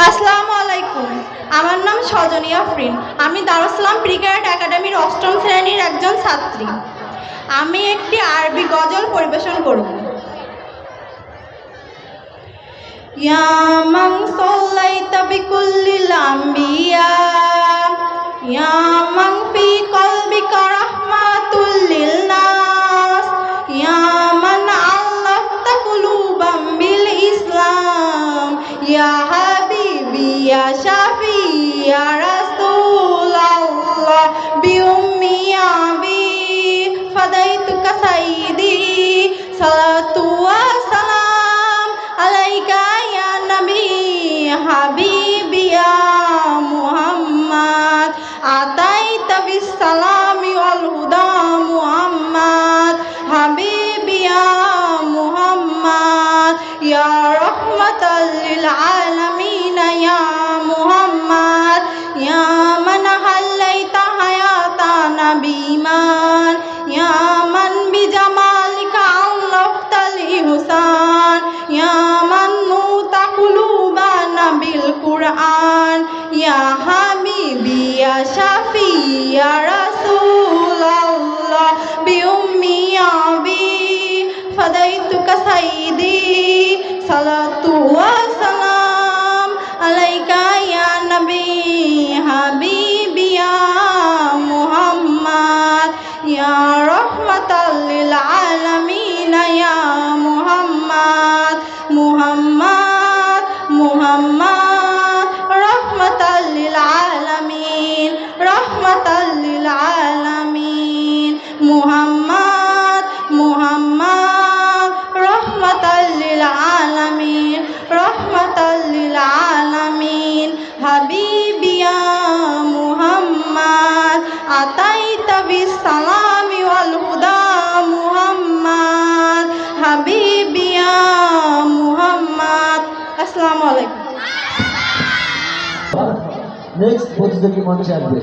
আসসালামু আলাইকুম। আমার নাম সজনী আফরিন। আমি দারুস সালাম প্রি ক্যাডেট একাডেমির ৮ম শ্রেণীর একজন ছাত্রী। আমি একটি আরবি গজল পরিবেশন করব। ইয়া মান সাল্লাইতা বিকুল্লিল আমবিয়া, ইয়া মান ফি কলবিকা রাহমাতুল লিল নাস, ইয়া মান আল্লাফতা কুলুবাম বিল ইসলাম, ইয়া হাবিবি ইয়া শাফি ইয়া রাসূলুল্লাহ বিউম্মি আবি ফাদাইতুকা সাইয়্যিদি সালাতু ওয়া সালাম আলাইকা ইয়া নবী হাবিবি ইয়া মুহাম্মদ আতাইতা বিস সালামি ওয়াল হুদা মুহাম্মদ হাবিবি ইয়া মুহাম্মদ ইয়া রাহমাতাল লিল আলামিন ইয়া মুহাম্মদ ইয়া মান হাল্লাইতা হায়াতানা বিমান, ইয়া মান বিজামালিকা আল্লাফতাল ইহসান, ইয়া মান নুতা কুলুবানা বিল কুরআন, ইয়া হাবিবি ইয়া শাফি ইয়া রাসূলুল্লাহ বিউম্মি আবি ফাদাইতুকা সাইয়্যিদি সালাতু ওয়া সালাম আলাইকা ইয়া নবী হাবিবি ইয়া মুহাম্মদ ইয়া রাহমাতাল লিল আলামিন ইয়া মুহাম্মদ মুহাম্মদ মুহাম্মদ রাহমাতাল লিল আলামিন রাহমাতাল লিল আলামিন মুহাম্মদ মুহাম্মদ রাহমাতাল লিল আলামিন রাহমাতাল লিল আলামিন হাবিবি ইয়া মুহাম্মদ আতাইতা বিস সালামি ওয়াল হুদা মুহাম্মদ হাবিবি ইয়া মুহাম্মদ। আসসালামু আলাইকুম। নেক্সট প্রতিযোগী মঞ্চে আসবে।